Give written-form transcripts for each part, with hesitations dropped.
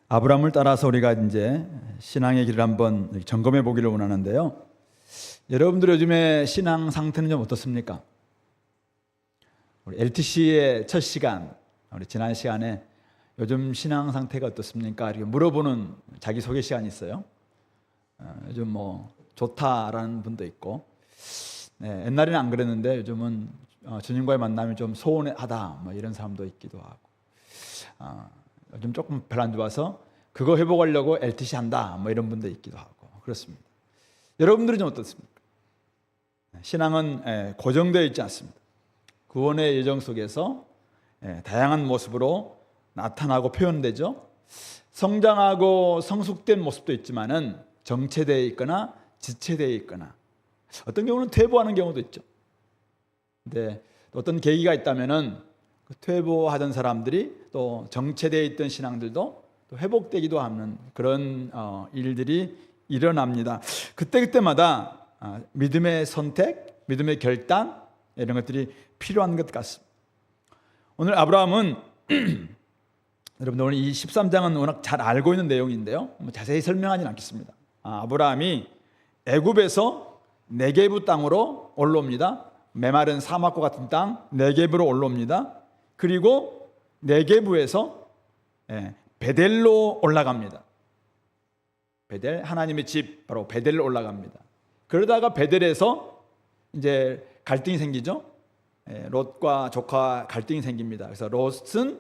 아브라함을 따라서 우리가 이제 신앙의 길을 한번 점검해 보기를 원하는데요. 여러분들 요즘에 신앙 상태는 좀 어떻습니까? 우리 LTC의 첫 시간, 우리 지난 시간에 요즘 신앙 상태가 어떻습니까? 이렇게 물어보는 자기소개 시간이 있어요. 요즘 뭐 좋다라는 분도 있고, 네, 옛날에는 안 그랬는데 요즘은 주님과의 만남이 좀 소원하다 뭐 이런 사람도 있기도 하고, 요즘 조금 별 안 좋아서 그거 회복하려고 LTC 한다 뭐 이런 분도 있기도 하고 그렇습니다. 여러분들은 좀 어떻습니까? 신앙은 고정되어 있지 않습니다. 구원의 여정 속에서 다양한 모습으로 나타나고 표현되죠. 성장하고 성숙된 모습도 있지만은 정체되어 있거나 지체되어 있거나 어떤 경우는 퇴보하는 경우도 있죠. 근데 어떤 계기가 있다면은 그 퇴보하던 사람들이 또 정체되어 있던 신앙들도 또 회복되기도 하는 그런 일들이 일어납니다. 그때마다 믿음의 선택, 믿음의 결단 이런 것들이 필요한 것 같습니다. 오늘 아브라함은 여러분들 오늘 이 13장은 워낙 잘 알고 있는 내용인데요. 자세히 설명하지는 않겠습니다. 아브라함이 애굽에서 네게부 땅으로 올라옵니다. 메마른 사막과 같은 땅 네게부로 올라옵니다. 그리고 네게부에서 베델로 올라갑니다. 베델, 하나님의 집 바로 베델로 올라갑니다. 그러다가 베델에서 이제 갈등이 생기죠. 롯과 조카 갈등이 생깁니다. 그래서 롯은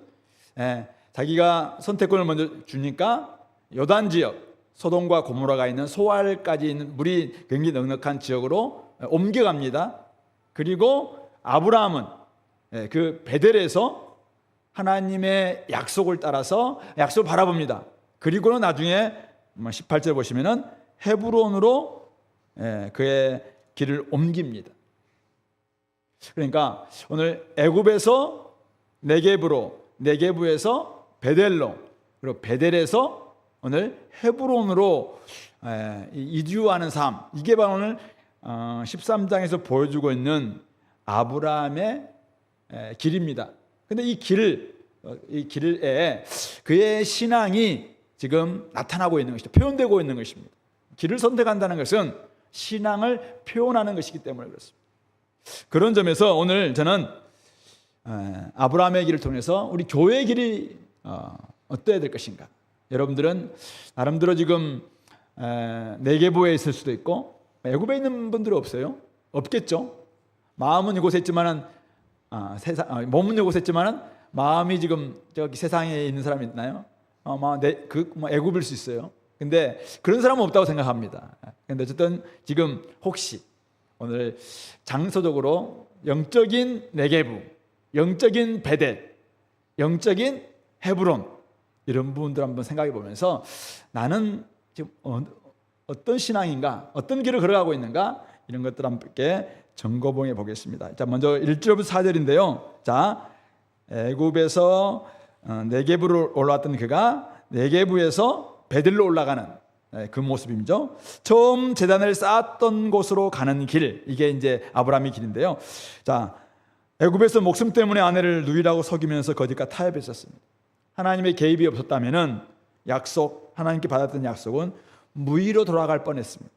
자기가 선택권을 먼저 주니까 요단 지역, 소돔과 고모라가 있는 소알까지 있는 물이 굉장히 넉넉한 지역으로 옮겨갑니다. 그리고 아브라함은 그 베델에서 하나님의 약속을 따라서 약속을 바라봅니다. 그리고는 나중에 18절 보시면은 헤브론으로 그의 길을 옮깁니다. 그러니까 오늘 애굽에서 네게부로, 네게부에서 베델로, 그리고 베델에서 오늘 헤브론으로 이주하는 삶, 이게 바로 오늘 13장에서 보여주고 있는 아브라함의 길입니다. 근데 이 길에 그의 신앙이 지금 나타나고 있는 것이죠. 표현되고 있는 것입니다. 길을 선택한다는 것은 신앙을 표현하는 것이기 때문에 그렇습니다. 그런 점에서 오늘 저는 아브라함의 길을 통해서 우리 교회의 길이 어때야 될 것인가. 여러분들은 나름대로 지금 네게부에 있을 수도 있고 애굽에 있는 분들은 없어요? 없겠죠. 마음은 이곳에 있지만은 몸은 이곳에 있지만은 마음이 지금 저기 세상에 있는 사람이 있나요? 애굽일 수 있어요. 근데 그런 사람은 없다고 생각합니다. 근데 어쨌든 지금 혹시 오늘 장소적으로 영적인 네게부, 영적인 베델, 영적인 헤브론 이런 부분들 한번 생각해 보면서 나는 지금 어떤 신앙인가, 어떤 길을 걸어가고 있는가 이런 것들 함께 점검해 보겠습니다. 자, 먼저 1절부터 4절인데요. 자, 애굽에서 네게부로 올라왔던 그가 네게부에서 베델로 올라가는 그 모습이죠. 처음 제단을 쌓았던 곳으로 가는 길, 이게 이제 아브라함의 길인데요. 자, 애굽에서 목숨 때문에 아내를 누이라고 속이면서 거짓과 타협했었습니다. 하나님의 개입이 없었다면은 하나님께 받았던 약속은 무의로 돌아갈 뻔했습니다.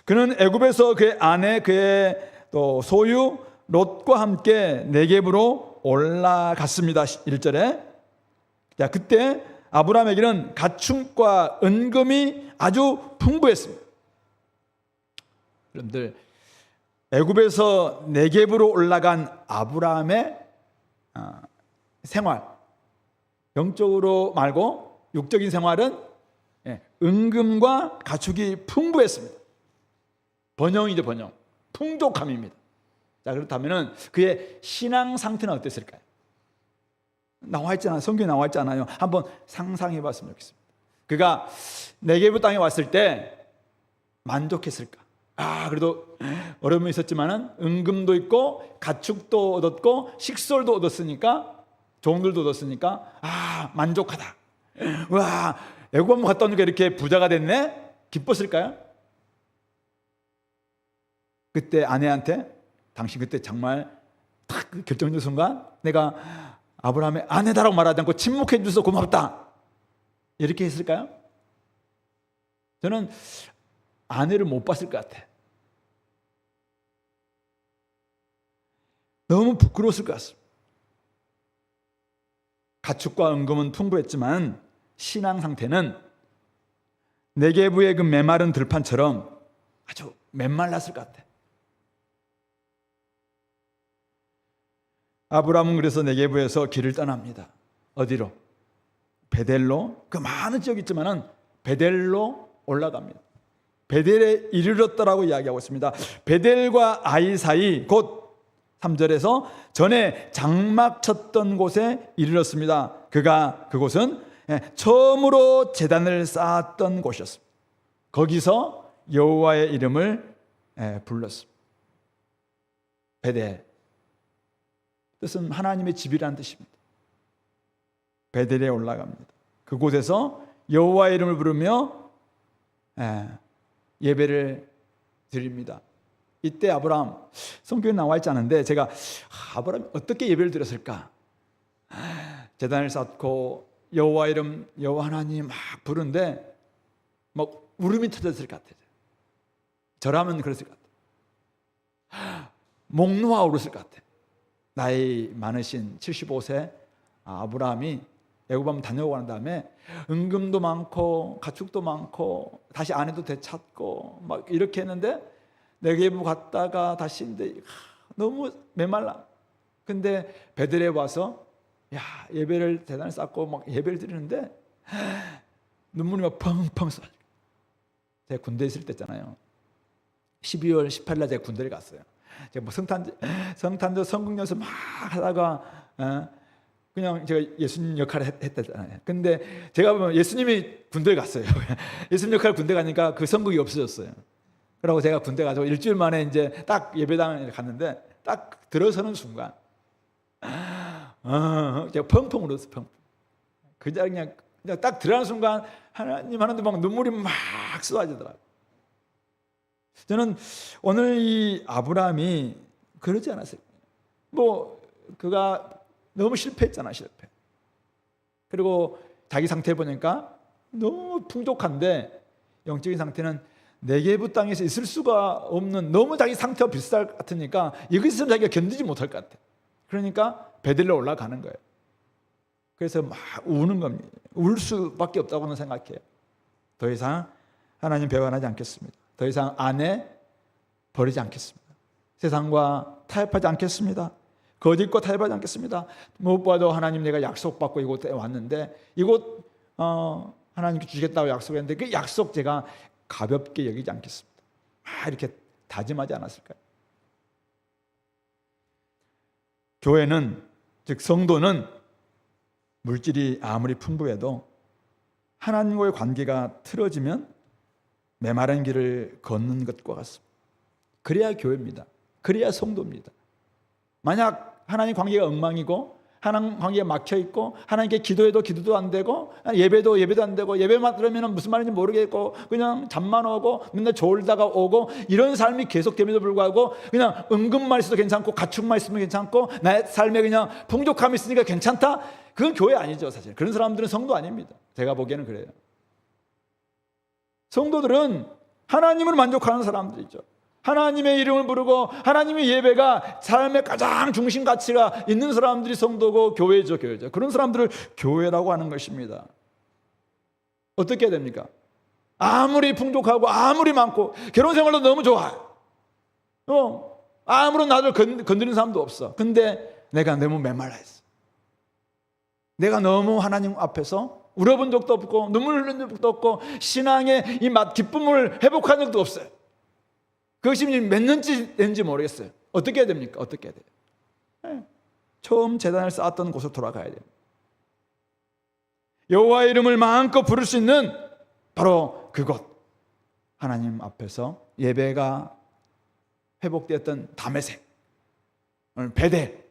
그는 애굽에서 그의 아내, 그의 또 소유 롯과 함께 네겝으로 올라갔습니다. 1절에. 자, 그때 아브라함에게는 가축과 은금이 아주 풍부했습니다. 여러분들, 애굽에서 네겝으로 올라간 아브라함의 생활, 영적으로 말고 육적인 생활은 은금과 가축이 풍부했습니다. 번영이죠, 번영. 풍족함입니다. 자, 그렇다면 그의 신앙 상태는 어땠을까요? 나와 있잖아요. 성경에 나와 있잖아요. 한번 상상해 봤으면 좋겠습니다. 그가 네게부 땅에 왔을 때 만족했을까? 그래도 어려움이 있었지만은 은금도 있고 가축도 얻었고 식솔도 얻었으니까, 종들도 얻었으니까 만족하다. 와, 애굽 한번 갔다 오니까 이렇게 부자가 됐네? 기뻤을까요? 그때 아내한테 당신 그때 정말 딱 결정적인 순간 내가 아브라함의 아내다라고 말하지 않고 침묵해 줘서 고맙다 이렇게 했을까요? 저는 아내를 못 봤을 것 같아. 너무 부끄러웠을 것 같습니다. 가축과 은금은 풍부했지만 신앙 상태는 네게부의 그 메마른 들판처럼 아주 메말랐을 것 같아. 아브라함은 그래서 네게부에서 길을 떠납니다. 어디로? 베델로. 그 많은 지역이 있지만은 베델로 올라갑니다. 베델에 이르렀다라고 이야기하고 있습니다. 베델과 아이 사이 곧 3절에서 전에 장막 쳤던 곳에 이르렀습니다. 그곳은 처음으로 제단을 쌓았던 곳이었습니다. 거기서 여호와의 이름을 불렀습니다. 베델 뜻은 하나님의 집이라는 뜻입니다. 베델에 올라갑니다. 그곳에서 여호와의 이름을 부르며 예배를 드립니다. 이때 아브라함, 성경에 나와 있지 않은데 제가 아브라함이 어떻게 예배를 드렸을까? 제단을 쌓고 여호와 이름, 여호와 하나님 막 부르는데 막 울음이 터졌을 것 같아요. 저라면 그랬을 것 같아요. 목 놓아 울었을 것 같아요. 나이 많으신 75세 아브라함이 애굽 다녀오고 난 다음에 은금도 많고 가축도 많고 다시 아내도 되찾고 막 이렇게 했는데 네게부 갔다가 다시 인데 너무 메말라. 근데 베델에 와서 예배를 대단히 쌓고 막 예배를 드리는데 눈물이 막 펑펑 쏟아져. 제가 군대에 있을 때잖아요. 12월 18일 날 제가 군대를 갔어요. 제가 뭐 성탄절 성국연수 막 하다가 그냥 제가 예수님 역할을 했다잖아요. 근데 제가 보면 예수님이 군대를 갔어요. 예수님 역할 군대 가니까 그 성국이 없어졌어요. 그러고 제가 군대 가서 일주일 만에 이제 딱 예배당에 갔는데 딱 들어서는 순간 제가 펑펑 울었어요. 펑펑. 그 자리 그냥 딱 들어가는 순간 하나님 하는데 막 눈물이 막 쏟아지더라고요. 저는 오늘 이 아브라함이 그러지 않았어요. 뭐 그가 너무 실패했잖아, 실패. 그리고 자기 상태 보니까 너무 풍족한데 영적인 상태는 네게부 땅에서 있을 수가 없는, 너무 자기 상태와 비슷할 것 같으니까 여기서 자기가 견디지 못할 것 같아. 그러니까 베델로 올라가는 거예요. 그래서 막 우는 겁니다. 울 수밖에 없다고는 생각해요. 더 이상 하나님 배반하지 않겠습니다. 더 이상 아내 버리지 않겠습니다. 세상과 타협하지 않겠습니다. 거짓과 타협하지 않겠습니다. 무엇보다도 하나님 내가 약속받고 이곳에 왔는데 이곳 하나님께 주시겠다고 약속했는데 그 약속 제가 가볍게 여기지 않겠습니다. 이렇게 다짐하지 않았을까요? 교회는, 즉 성도는 물질이 아무리 풍부해도 하나님과의 관계가 틀어지면 메마른 길을 걷는 것과 같습니다. 그래야 교회입니다. 그래야 성도입니다. 만약 하나님 관계가 엉망이고 하나님 관계가 막혀있고 하나님께 기도해도 기도도 안 되고 예배도 안 되고 예배만 들으면 무슨 말인지 모르겠고 그냥 잠만 오고 맨날 졸다가 오고 이런 삶이 계속됨에도 불구하고 그냥 은금만 있어도 괜찮고 가축만 있으면 괜찮고 나의 삶에 그냥 풍족함이 있으니까 괜찮다? 그건 교회 아니죠. 사실 그런 사람들은 성도 아닙니다. 제가 보기에는 그래요. 성도들은 하나님을 만족하는 사람들이죠. 하나님의 이름을 부르고 하나님의 예배가 삶의 가장 중심 가치가 있는 사람들이 성도고 교회죠. 그런 사람들을 교회라고 하는 것입니다. 어떻게 해야 됩니까? 아무리 풍족하고 아무리 많고 결혼 생활도 너무 좋아요. 아무런 나를 건드리는 사람도 없어. 근데 내가 너무 메말라 있어. 내가 너무 하나님 앞에서 울어본 적도 없고 눈물 흘린 적도 없고 신앙의 이 맛 기쁨을 회복한 적도 없어요. 그것이 몇 년째 된지 모르겠어요. 어떻게 해야 됩니까? 어떻게 해야 돼요? 처음 제단을 쌓았던 곳으로 돌아가야 돼요. 여호와의 이름을 마음껏 부를 수 있는 바로 그곳, 하나님 앞에서 예배가 회복되었던 다메섹, 베델,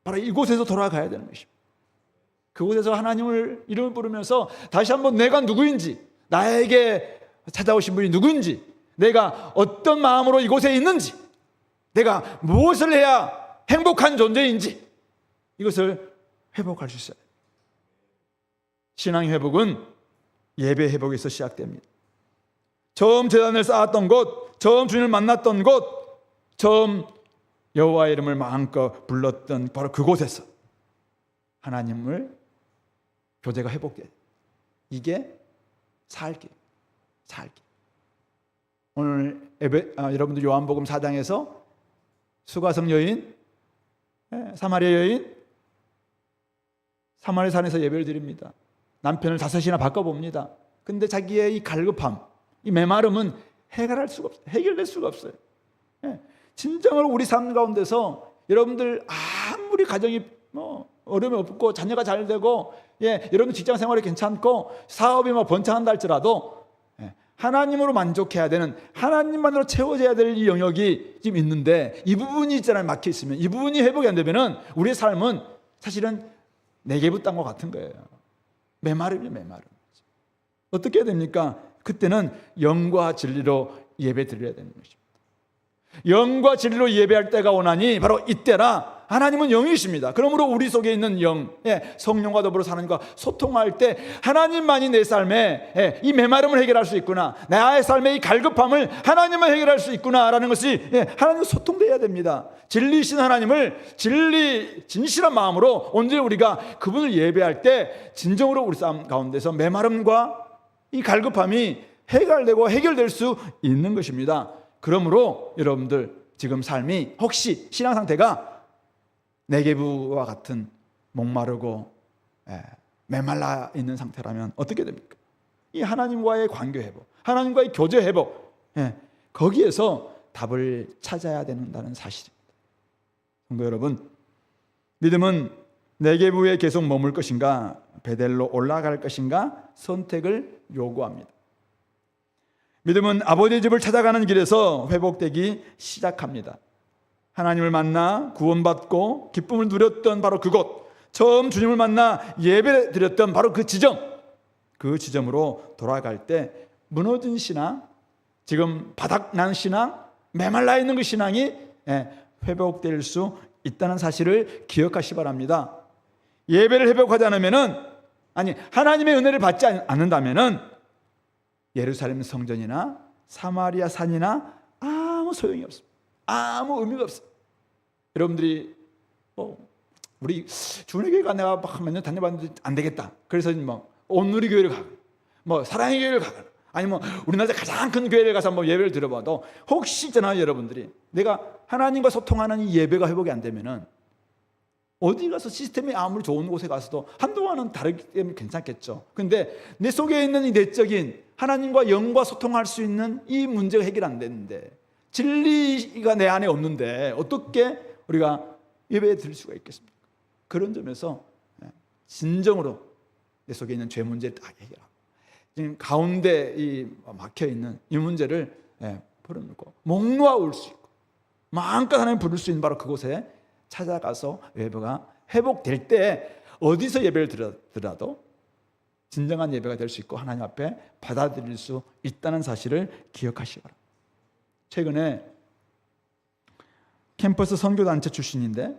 바로 이곳에서 돌아가야 되는 것입니다. 그곳에서 하나님을 이름을 부르면서 다시 한번 내가 누구인지, 나에게 찾아오신 분이 누구인지, 내가 어떤 마음으로 이곳에 있는지, 내가 무엇을 해야 행복한 존재인지 이것을 회복할 수 있어요. 신앙의 회복은 예배 회복에서 시작됩니다. 처음 제단을 쌓았던 곳, 처음 주님을 만났던 곳, 처음 여호와의 이름을 마음껏 불렀던 바로 그곳에서 하나님을 교제가 회복돼요. 이게 살기. 오늘 여러분들 요한복음 4장에서 수가성 여인, 사마리아 여인, 사마리아 산에서 예배를 드립니다. 남편을 5이나 바꿔봅니다. 근데 자기의 이 갈급함, 이 메마름은 해결될 수가 없어요. 진정으로 우리 삶 가운데서 여러분들 아무리 가정이 어려움이 없고 자녀가 잘 되고 여러분 직장 생활이 괜찮고 사업이 번창한다 할지라도 하나님으로 만족해야 되는, 하나님만으로 채워져야 될 이 영역이 지금 있는데 이 부분이 있잖아요. 막혀 있으면, 이 부분이 회복이 안 되면은 우리의 삶은 사실은 내개부 땅과 같은 거예요. 메마름이에요. 메마름. 어떻게 해야 됩니까? 그때는 영과 진리로 예배 드려야 되는 것입니다. 영과 진리로 예배할 때가 오나니 바로 이때라. 하나님은 영이십니다. 그러므로 우리 속에 있는 영, 성령과 더불어 하나님과 소통할 때 하나님만이 내 삶에 이 메마름을 해결할 수 있구나, 나의 삶의 이 갈급함을 하나님만 해결할 수 있구나라는 것이 하나님과 소통되어야 됩니다. 진리신 하나님을 진실한 마음으로 온전히 우리가 그분을 예배할 때 진정으로 우리 삶 가운데서 메마름과 이 갈급함이 해결될 수 있는 것입니다. 그러므로 여러분들 지금 삶이 혹시 신앙 상태가 네게부와 같은 목마르고 메말라 있는 상태라면 어떻게 됩니까? 이 하나님과의 관계 회복, 하나님과의 교제 회복, 거기에서 답을 찾아야 된다는 사실입니다. 성도 여러분, 믿음은 네게부에 계속 머물 것인가, 베델로 올라갈 것인가 선택을 요구합니다. 믿음은 아버지의 집을 찾아가는 길에서 회복되기 시작합니다. 하나님을 만나 구원받고 기쁨을 누렸던 바로 그곳, 처음 주님을 만나 예배 드렸던 바로 그 지점으로 돌아갈 때 무너진 신앙, 지금 바닥난 신앙, 메말라 있는 그 신앙이 회복될 수 있다는 사실을 기억하시 바랍니다. 예배를 회복하지 않으면은, 하나님의 은혜를 받지 않는다면은 예루살렘 성전이나 사마리아 산이나 아무 소용이 없습니다. 아무 의미가 없어요. 여러분들이 우리 주님교회가 내가 몇 년 다녀봤는데 안 되겠다, 그래서 온누리교회를 가고 사랑의 교회를 가거나 아니면 우리나라 가장 큰 교회를 가서 예배를 드려봐도 혹시 있잖아요, 여러분들이 내가 하나님과 소통하는 이 예배가 회복이 안 되면은 어디 가서 시스템이 아무리 좋은 곳에 가서도 한동안은 다르기 때문에 괜찮겠죠. 근데 내 속에 있는 이 내적인 하나님과 영과 소통할 수 있는 이 문제가 해결 안 되는데, 진리가 내 안에 없는데 어떻게 우리가 예배에 드릴 수가 있겠습니까? 그런 점에서 진정으로 내 속에 있는 죄 문제를 딱 해결하고 지금 가운데 이 막혀있는 이 문제를 풀어놓고 목 놓아 올 수 있고 마음껏 하나님 부를 수 있는 바로 그곳에 찾아가서 예배가 회복될 때 어디서 예배를 드려도 진정한 예배가 될 수 있고 하나님 앞에 받아들일 수 있다는 사실을 기억하시기 바랍니다. 최근에 캠퍼스 선교단체 출신인데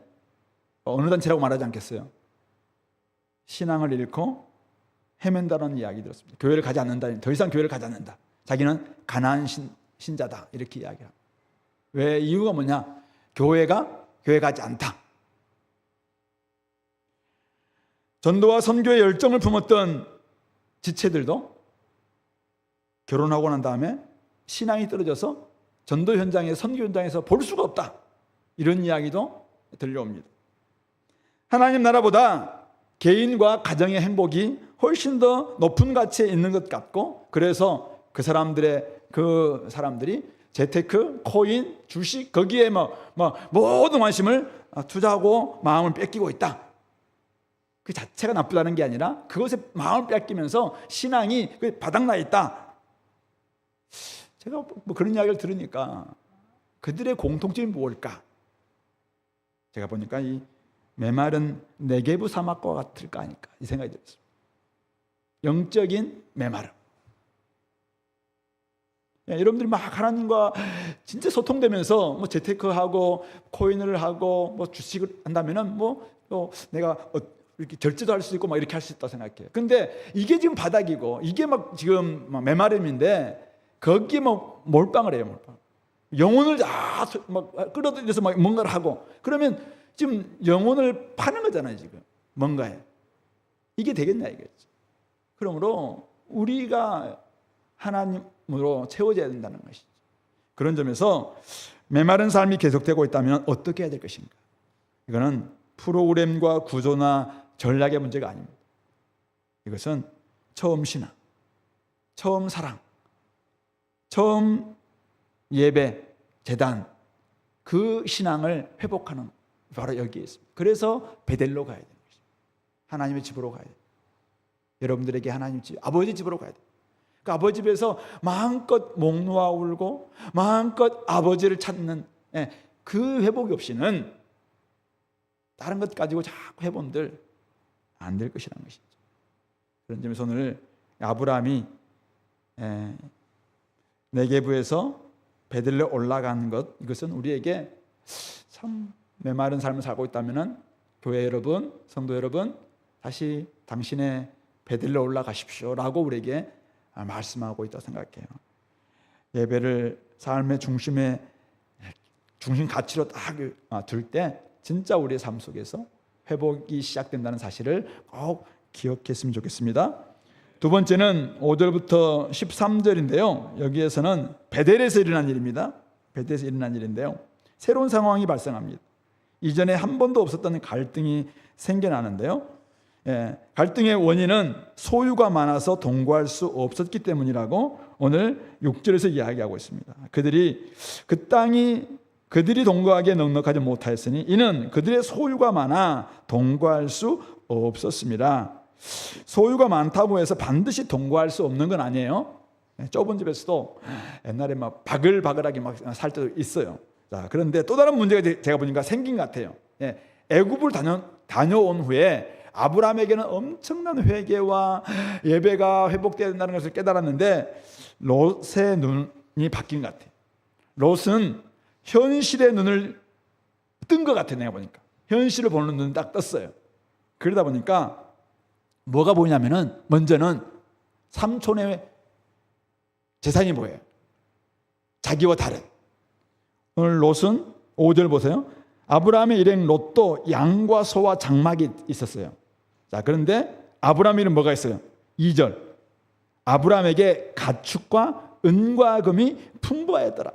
어느 단체라고 말하지 않겠어요. 신앙을 잃고 헤맨다는 이야기 들었습니다. 교회를 가지 않는다, 더 이상 교회를 가지 않는다. 자기는 가나안 신자다 이렇게 이야기합니다. 왜? 이유가 뭐냐? 교회 가지 않다. 전도와 선교의 열정을 품었던 지체들도 결혼하고 난 다음에 신앙이 떨어져서 전도 현장에서, 선교 현장에서 볼 수가 없다, 이런 이야기도 들려옵니다. 하나님 나라보다 개인과 가정의 행복이 훨씬 더 높은 가치에 있는 것 같고, 그래서 그 사람들이 재테크, 코인, 주식, 거기에 모든 관심을 투자하고 마음을 뺏기고 있다. 그 자체가 나쁘다는 게 아니라 그것에 마음을 뺏기면서 신앙이 바닥나 있다. 제가 그런 이야기를 들으니까 그들의 공통점이 뭘까? 제가 보니까 이 메마른 네게부 사막과 같을까 하니까 이 생각이 들었어요. 영적인 메마름. 여러분들이 막 하나님과 진짜 소통되면서 재테크하고 코인을 하고 주식을 한다면은 내가 이렇게 절제도 할 수 있고 막 이렇게 할 수 있다고 생각해요. 근데 이게 지금 바닥이고 이게 막 지금 막 메마름인데 거기에 막 몰빵을 해요. 몰빵. 영혼을 다 막 끌어들여서 막 뭔가를 하고 그러면 지금 영혼을 파는 거잖아요. 지금 뭔가에 이게 되겠냐 이거지. 그러므로 우리가 하나님으로 채워져야 된다는 것이죠. 그런 점에서 메마른 삶이 계속되고 있다면 어떻게 해야 될 것인가? 이거는 프로그램과 구조나 전략의 문제가 아닙니다. 이것은 처음 신앙, 처음 사랑, 처음 예배, 재단 그 신앙을 회복하는 바로 여기에 있습니다. 그래서 베델로 가야 되는 것입니다. 하나님의 집으로 가야 돼요. 여러분들에게 하나님 집, 아버지 집으로 가야 돼요. 그 아버지 집에서 마음껏 목 놓아 울고 마음껏 아버지를 찾는 그 회복이 없이는 다른 것 가지고 자꾸 해본들 안 될 것이라는 것이죠. 그런 점에서 오늘 아브라함이 네게부에서 베들레 올라가는 것, 이것은 우리에게 참 메마른 삶을 살고 있다면 교회 여러분, 성도 여러분 다시 당신의 베들레 올라가십시오 라고 우리에게 말씀하고 있다고 생각해요. 예배를 삶의 중심 가치로 딱 둘 때 진짜 우리의 삶 속에서 회복이 시작된다는 사실을 꼭 기억했으면 좋겠습니다. 두 번째는 5절부터 13절인데요. 여기에서는 베델에서 일어난 일입니다. 베델에서 일어난 일인데요. 새로운 상황이 발생합니다. 이전에 한 번도 없었던 갈등이 생겨나는데요. 갈등의 원인은 소유가 많아서 동거할 수 없었기 때문이라고 오늘 6절에서 이야기하고 있습니다. 그들이 동거하기에 넉넉하지 못하였으니 이는 그들의 소유가 많아 동거할 수 없었습니다. 소유가 많다고 해서 반드시 동거할 수 없는 건 아니에요. 좁은 집에서도 옛날에 막 바글바글하게 막 살 때도 있어요. 자, 그런데 또 다른 문제가 제가 보니까 생긴 것 같아요. 애굽을 다녀온 후에 아브라함에게는 엄청난 회개와 예배가 회복되어야 된다는 것을 깨달았는데 롯의 눈이 바뀐 것 같아요. 롯은 현실의 눈을 뜬 것 같아요. 내가 보니까 현실을 보는 눈이 딱 떴어요. 그러다 보니까 뭐가 보이냐면은 먼저는 삼촌의 재산이 보여요. 자기와 다른. 오늘 롯은 5절 보세요. 아브라함의 일행 롯도 양과 소와 장막이 있었어요. 자, 그런데 아브라함에는 뭐가 있어요? 2절. 아브라함에게 가축과 은과 금이 풍부하였더라.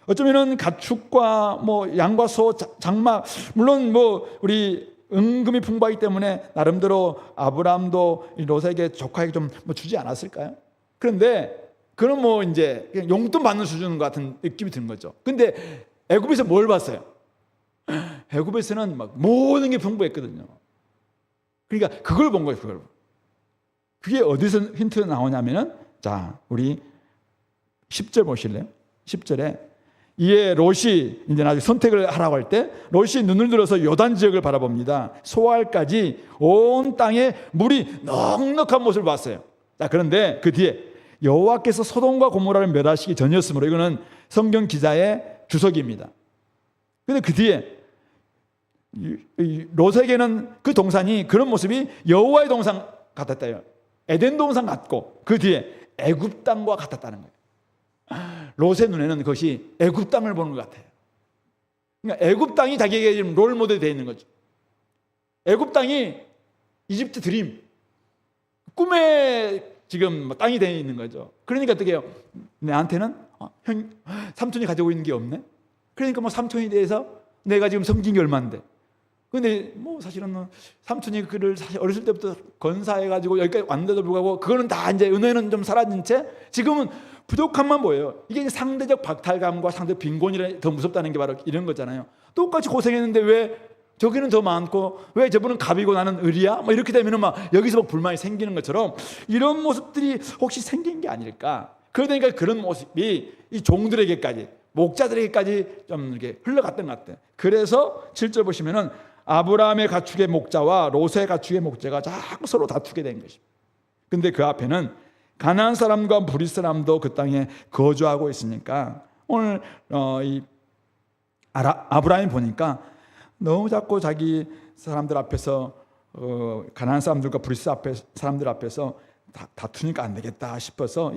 어쩌면은 가축과 뭐 양과 소, 장막, 물론 뭐 우리 은금이 풍부하기 때문에 나름대로 아브라함도 롯에게 조카에게 좀 뭐 주지 않았을까요? 그런데 그런 뭐 이제 그냥 용돈 받는 수준 같은 느낌이 드는 거죠. 근데 애굽에서 뭘 봤어요? 애굽에서는 막 모든 게 풍부했거든요. 그러니까 그걸 본 거예요. 그게 어디서 힌트가 나오냐면은 자, 우리 10절 보실래요? 10절에 이에 롯이 이제 나중에 선택을 하라고 할 때 롯이 눈을 들어서 요단 지역을 바라봅니다. 소알까지 온 땅에 물이 넉넉한 모습을 봤어요. 자, 그런데 그 뒤에 여호와께서 소돔과 고모라를 멸하시기 전이었으므로 이거는 성경 기자의 주석입니다. 그런데 그 뒤에 롯에게는 그 동산이 그런 모습이 여호와의 동산 같았대요. 에덴 동산 같고 그 뒤에 애굽 땅과 같았다는 거예요. 롯의 눈에는 그것이 애굽 땅을 보는 것 같아요. 그러니까 애굽 땅이 자기에게 지금 롤 모델이 되어 있는 거죠. 애굽 땅이 이집트 드림, 꿈의 지금 땅이 되어 있는 거죠. 그러니까 어떻게 해요? 내한테는 삼촌이 가지고 있는 게 없네. 그러니까 뭐 삼촌에 대해서 내가 지금 섬긴 게 얼마인데. 근데 뭐 사실은 삼촌이 그를 사실 어렸을 때부터 건사해가지고 여기까지 왔는데도 불구하고 그거는 다 이제 은혜는 좀 사라진 채 지금은 부족함만 보여요. 이게 상대적 박탈감과 상대적 빈곤이 더 무섭다는 게 바로 이런 거잖아요. 똑같이 고생했는데 왜 저기는 더 많고 왜 저분은 갑이고 나는 을이야? 뭐 이렇게 되면은 막 여기서 막 불만이 생기는 것처럼 이런 모습들이 혹시 생긴 게 아닐까? 그러니까 그런 모습이 이 종들에게까지 목자들에게까지 좀 이렇게 흘러갔던 것 같아요. 그래서 7절 보시면은 아브라함의 가축의 목자와 롯의 가축의 목자가 자꾸 서로 다투게 된 것입니다. 근데 그 앞에는 가나안 사람과 브릿 사람도 그 땅에 거주하고 있으니까 오늘 이 아브라함이 보니까 너무 자꾸 자기 사람들 앞에서 가나안 사람들과 브리스 사람들 앞에서 다투니까 안 되겠다 싶어서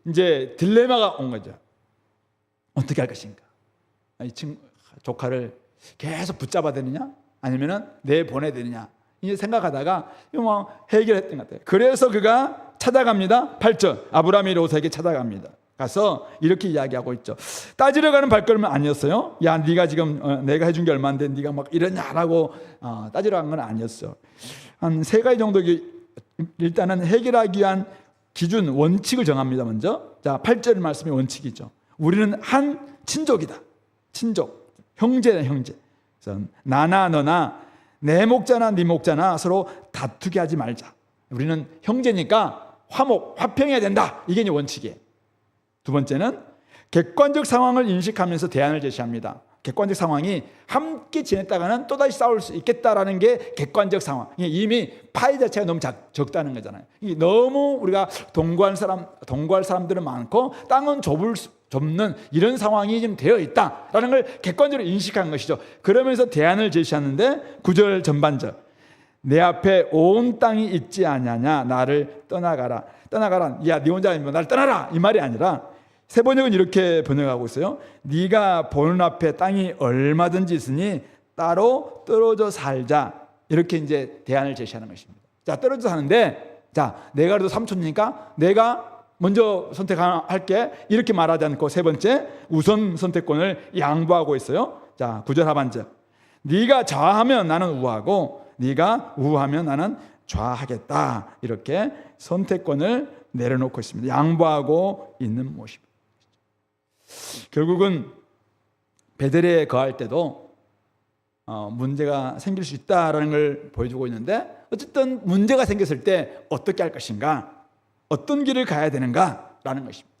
이제 딜레마가 온 거죠. 어떻게 할 것인가? 이 조카를 계속 붙잡아야 되느냐? 아니면은 내보내야 되느냐? 이제 생각하다가 뭐 해결했던 것 같아요. 그래서 그가 찾아갑니다. 8절 아브라함이 롯에게 찾아갑니다. 가서 이렇게 이야기하고 있죠. 따지러 가는 발걸음은 아니었어요. 야, 네가 지금 내가 해준 게 얼마인데 네가 막 이러냐라고 따지러 간 건 아니었어. 한 세 가지 정도 일단은 해결하기 위한 기준 원칙을 정합니다. 먼저 자 8절 말씀이 원칙이죠. 우리는 한 친족이다. 친족, 형제다, 형제. 그래서 나나 너나 내 목자나 네 목자나 서로 다투게 하지 말자. 우리는 형제니까 화평해야 된다. 이게 이제 원칙이에요. 두 번째는 객관적 상황을 인식하면서 대안을 제시합니다. 객관적 상황이 함께 지냈다가는 또다시 싸울 수 있겠다라는 게 객관적 상황. 이미 파이 자체가 너무 적다는 거잖아요. 너무 우리가 동거할 사람들은 많고 땅은 좁는 이런 상황이 지금 되어 있다라는 걸 객관적으로 인식한 것이죠. 그러면서 대안을 제시하는데 9절 전반절 내 앞에 온 땅이 있지 아니하냐 나를 떠나가라. 야, 네 혼자 아니면 나를 떠나라 이 말이 아니라 세 번역은 이렇게 번역하고 있어요. 네가 보는 앞에 땅이 얼마든지 있으니 따로 떨어져 살자. 이렇게 이제 대안을 제시하는 것입니다. 자, 떨어져 사는데 자, 내가 그래도 삼촌이니까 내가 먼저 선택할게. 이렇게 말하지 않고 세 번째 우선 선택권을 양보하고 있어요. 자, 9절 하반절. 네가 좌하면 나는 우하고 네가 우하면 나는 좌하겠다. 이렇게 선택권을 내려놓고 있습니다. 양보하고 있는 모습. 결국은 베델에 거할 때도 문제가 생길 수 있다는 걸 보여주고 있는데 어쨌든 문제가 생겼을 때 어떻게 할 것인가, 어떤 길을 가야 되는가라는 것입니다.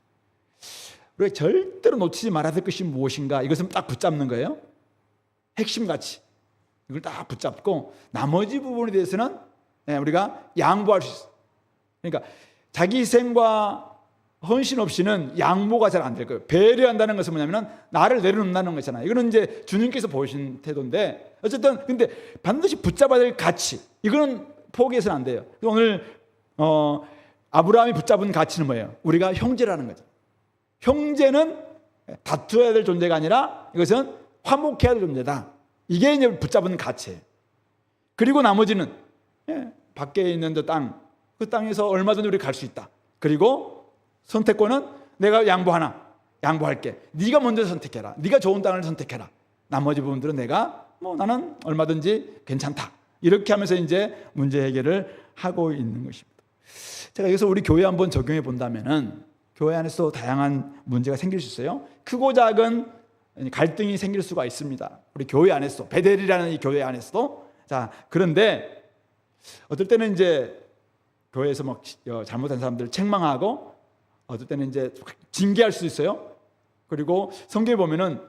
우리가 절대로 놓치지 말아야 될 것이 무엇인가, 이것은 딱 붙잡는 거예요. 핵심 가치 이걸 딱 붙잡고 나머지 부분에 대해서는 우리가 양보할 수 있어요. 그러니까 자기 희생과 헌신 없이는 양보가 잘 안 될 거예요. 배려한다는 것은 뭐냐면 나를 내려놓는다는 거잖아요. 이거는 이제 주님께서 보여주신 태도인데 어쨌든 근데 반드시 붙잡아야 될 가치, 이거는 포기해서는 안 돼요. 오늘 아브라함이 붙잡은 가치는 뭐예요? 우리가 형제라는 거죠. 형제는 다투어야 될 존재가 아니라 이것은 화목해야 될 존재다. 이게 이제 붙잡은 가치예요. 그리고 나머지는 밖에 있는 저 땅, 그 땅에서 얼마든지 우리 갈 수 있다. 그리고 선택권은 내가 양보할게. 네가 먼저 선택해라. 네가 좋은 땅을 선택해라. 나머지 부분들은 내가 나는 얼마든지 괜찮다. 이렇게 하면서 이제 문제 해결을 하고 있는 것입니다. 제가 여기서 우리 교회 한번 적용해 본다면은 교회 안에서 다양한 문제가 생길 수 있어요. 크고 작은 갈등이 생길 수가 있습니다. 우리 교회 안에서 베델이라는 이 교회 안에서도. 자, 그런데 어떨 때는 이제 교회에서 막 잘못한 사람들을 책망하고 어떨 때는 이제 징계할 수 있어요. 그리고 성경에 보면은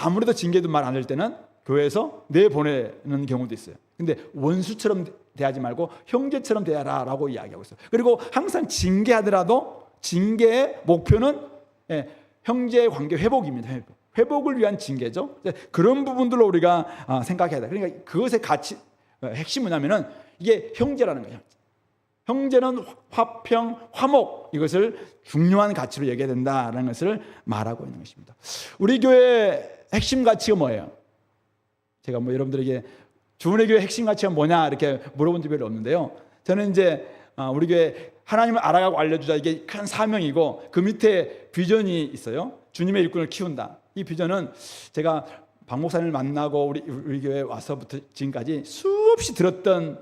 아무래도 징계도 말 안 할 때는 교회에서 내보내는 경우도 있어요. 근데 원수처럼 대하지 말고 형제처럼 대하라라고 이야기하고 있어요. 그리고 항상 징계하더라도 징계의 목표는 형제의 관계 회복입니다. 회복을 위한 징계죠. 그런 부분들로 우리가 생각해야 돼. 그러니까 그것의 가치, 핵심은 뭐냐면은 이게 형제라는 거예요. 형제는 화평, 화목, 이것을 중요한 가치로 여겨야 된다는 것을 말하고 있는 것입니다. 우리 교회의 핵심 가치가 뭐예요? 제가 여러분들에게 주은혜 교회 핵심 가치가 뭐냐 이렇게 물어본 적이 별로 없는데요. 저는 이제 우리 교회 하나님을 알아가고 알려주자, 이게 큰 사명이고 그 밑에 비전이 있어요. 주님의 일꾼을 키운다. 이 비전은 제가 박 목사님을 만나고 우리 교회에 와서부터 지금까지 수없이 들었던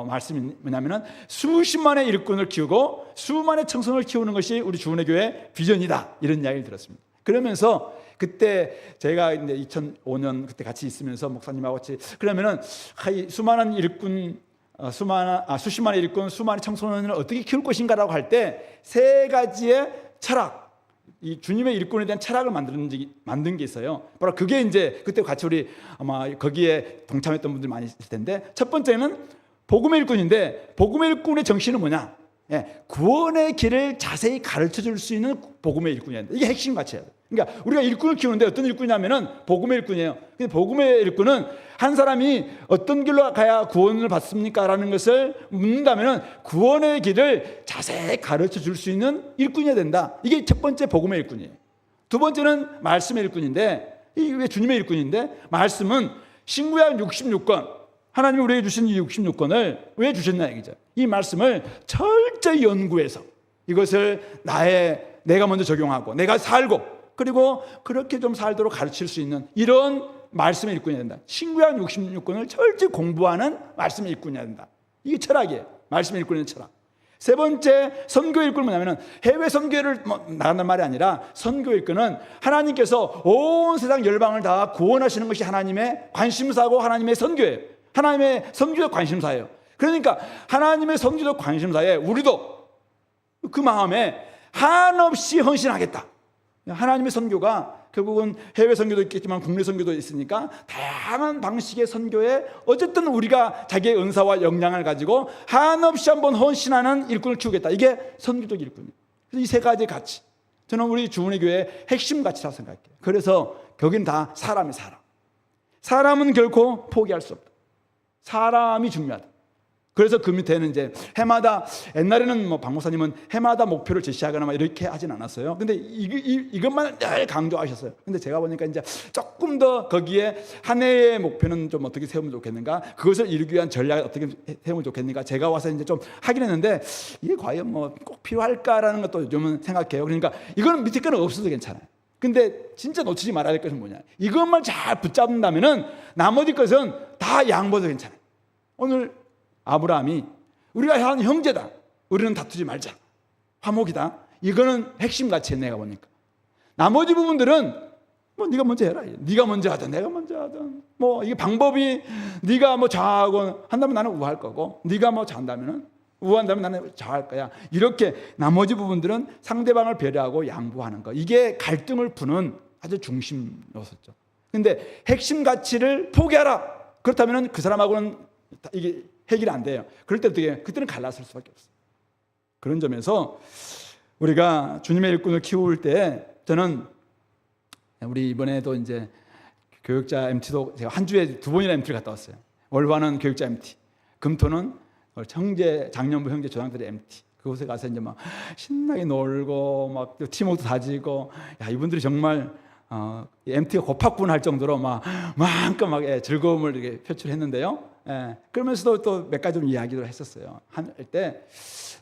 말씀이 뭐냐면은 수십만의 일꾼을 키우고 수만의 청소년을 키우는 것이 우리 주은혜 교회 비전이다, 이런 이야기를 들었습니다. 그러면서 그때 제가 이제 2005년 그때 같이 있으면서 목사님하고 같이 그러면은 수많은 일꾼, 수십만의 일꾼, 수많은 청소년을 어떻게 키울 것인가라고 할 때 세 가지의 철학, 이 주님의 일꾼에 대한 철학을 만든 게 있어요. 바로 그게 이제 그때 같이 우리 아마 거기에 동참했던 분들 많이 있을 텐데, 첫 번째는 복음의 일꾼인데 복음의 일꾼의 정신은 뭐냐? 구원의 길을 자세히 가르쳐 줄 수 있는 복음의 일꾼이야. 이게 핵심 가치예요. 그러니까 우리가 일꾼을 키우는데 어떤 일꾼이냐면은 복음의 일꾼이에요. 근데 복음의 일꾼은 한 사람이 어떤 길로 가야 구원을 받습니까? 라는 것을 묻는다면은 구원의 길을 자세히 가르쳐 줄 수 있는 일꾼이어야 된다. 이게 첫 번째 복음의 일꾼이에요. 두 번째는 말씀의 일꾼인데, 이게 왜 주님의 일꾼인데, 말씀은 신구약 66권, 하나님이 우리에게 주신 이 66권을 왜 주셨냐 얘기죠. 이 말씀을 철저히 연구해서 이것을 내가 먼저 적용하고 내가 살고 그리고 그렇게 좀 살도록 가르칠 수 있는 이런 말씀의 일꾼이어야 된다. 신구약 66권을 철저히 공부하는 말씀의 일꾼이어야 된다. 이게 철학이에요. 말씀의 일꾼의 철학. 세 번째 선교 일꾼은 뭐냐면 해외 선교를 나간다는 말이 아니라 선교 일꾼은 하나님께서 온 세상 열방을 다 구원하시는 것이 하나님의 관심사고 하나님의 선교예요. 하나님의 선교적 관심사예요. 그러니까 하나님의 선교적 관심사에 우리도 그 마음에 한없이 헌신하겠다. 하나님의 선교가 결국은 해외 선교도 있겠지만 국내 선교도 있으니까 다양한 방식의 선교에 어쨌든 우리가 자기의 은사와 역량을 가지고 한없이 한번 헌신하는 일꾼을 키우겠다. 이게 선교적 일꾼이에요. 그래서 이 세 가지 가치, 저는 우리 주은혜 교회의 핵심 가치라고 생각해요. 그래서 거긴 다 사람이 사람은 결코 포기할 수 없다. 사람이 중요하다. 그래서 그 밑에는 이제 해마다, 옛날에는 박 목사님은 해마다 목표를 제시하거나 이렇게 하진 않았어요. 근데 이것만 늘 강조하셨어요. 근데 제가 보니까 이제 조금 더 거기에 한 해의 목표는 좀 어떻게 세우면 좋겠는가, 그것을 이루기 위한 전략을 어떻게 세우면 좋겠는가, 제가 와서 이제 좀 하긴 했는데 이게 과연 꼭 필요할까라는 것도 요즘은 생각해요. 그러니까 이거는 밑에 거는 없어도 괜찮아요. 근데 진짜 놓치지 말아야 될 것은 뭐냐, 이것만 잘 붙잡는다면은 나머지 것은 다 양보도 괜찮아요. 오늘 아브라함이 우리가 한 형제다, 우리는 다투지 말자, 화목이다, 이거는 핵심 가치에 내가 보니까 나머지 부분들은 네가 먼저 해라, 네가 먼저 하든 내가 먼저 하든 이게 방법이 네가 좌하고 한다면 나는 우할 거고, 네가 좌한다면 우한다면 나는 좌할 거야. 이렇게 나머지 부분들은 상대방을 배려하고 양보하는 거, 이게 갈등을 푸는 아주 중심 요소죠. 근데 핵심 가치를 포기하라, 그렇다면 그 사람하고는 이게 해결이 안 돼요. 그럴 때 어떻게 해요? 그때는 갈라설 수밖에 없어요. 그런 점에서 우리가 주님의 일꾼을 키울 때, 저는 우리 이번에도 이제 교육자 MT도 제가 한 주에 2번이나 MT를 갔다 왔어요. 월화는 교육자 MT, 금토는 작년부 형제 조상들의 MT. 그곳에 가서 이제 신나게 놀고 팀워크도 다지고, 이분들이 정말 MT가 고팠구나 할 정도로 마음껏 즐거움을 이렇게 표출했는데요. 그러면서도 또 몇 가지 좀 이야기를 했었어요. 할 때